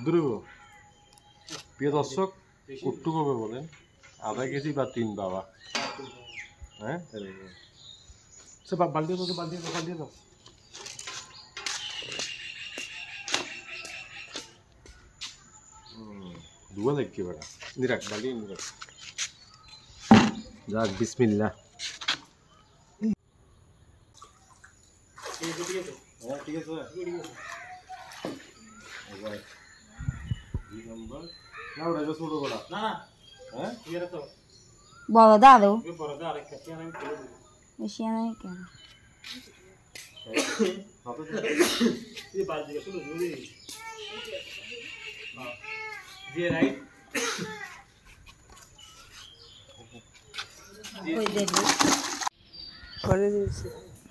কদ্দুর প্রিয় দর্শক কট্টু কবে বলেন আধা কেজি বা 3 বাবা হ্যাঁ সে বালতি দাও বালতি দাও দুয়া দেখি বেটা নিরাক বালতি নিরাক যাক বিসমিল্লাহ ঠিক আছে বড় দাও বেশি নাই কেন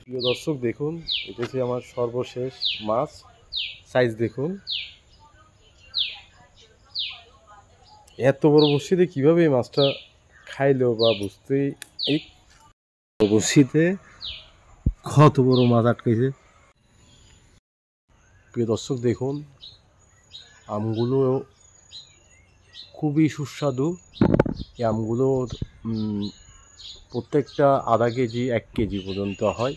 প্রিয় দর্শক দেখুন এটা হচ্ছে আমার সর্বশেষ মাছ সাইজ দেখুন এত বড় বড়শিতে কিভাবে এই মাছটা খাইলো বা বুঝতেই এই বড়শিতে কত বড় মাছ আটকেছে প্রিয় দর্শক দেখুন আমগুলো খুবই সুস্বাদু এই আমগুলো প্রত্যেকটা আধা কেজি 1 কেজি পর্যন্ত হয়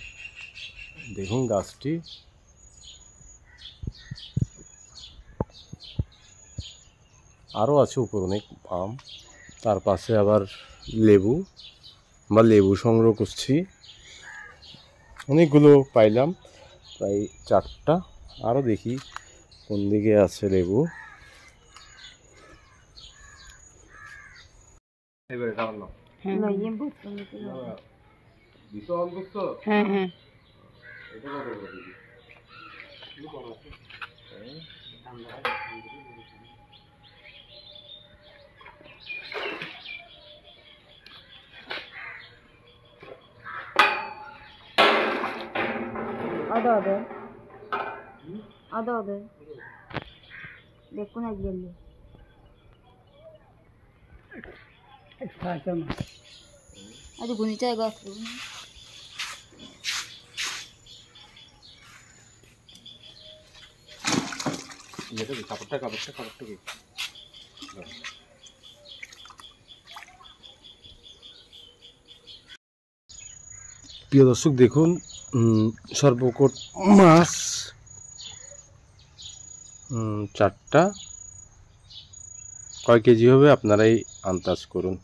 দেখুন গাছটি আরও আছে উপর অনেক আম তার পাশে আবার লেবু বা লেবু সংগ্রহ করছি অনেকগুলো পাইলাম প্রায় 4টা আরও দেখি কোন দিকে আছে লেবু এবারে দাও না হ্যাঁ হ্যাঁ ಅದೇ দেখুন একদম ಅದು ಗುಣಿತ গাছ কাপড়টা কি প্রিয় দর্শক দেখুন সর্বকোট মাছ 4টা কয় কেজি হবে আপনারাই আন্দাজ করুন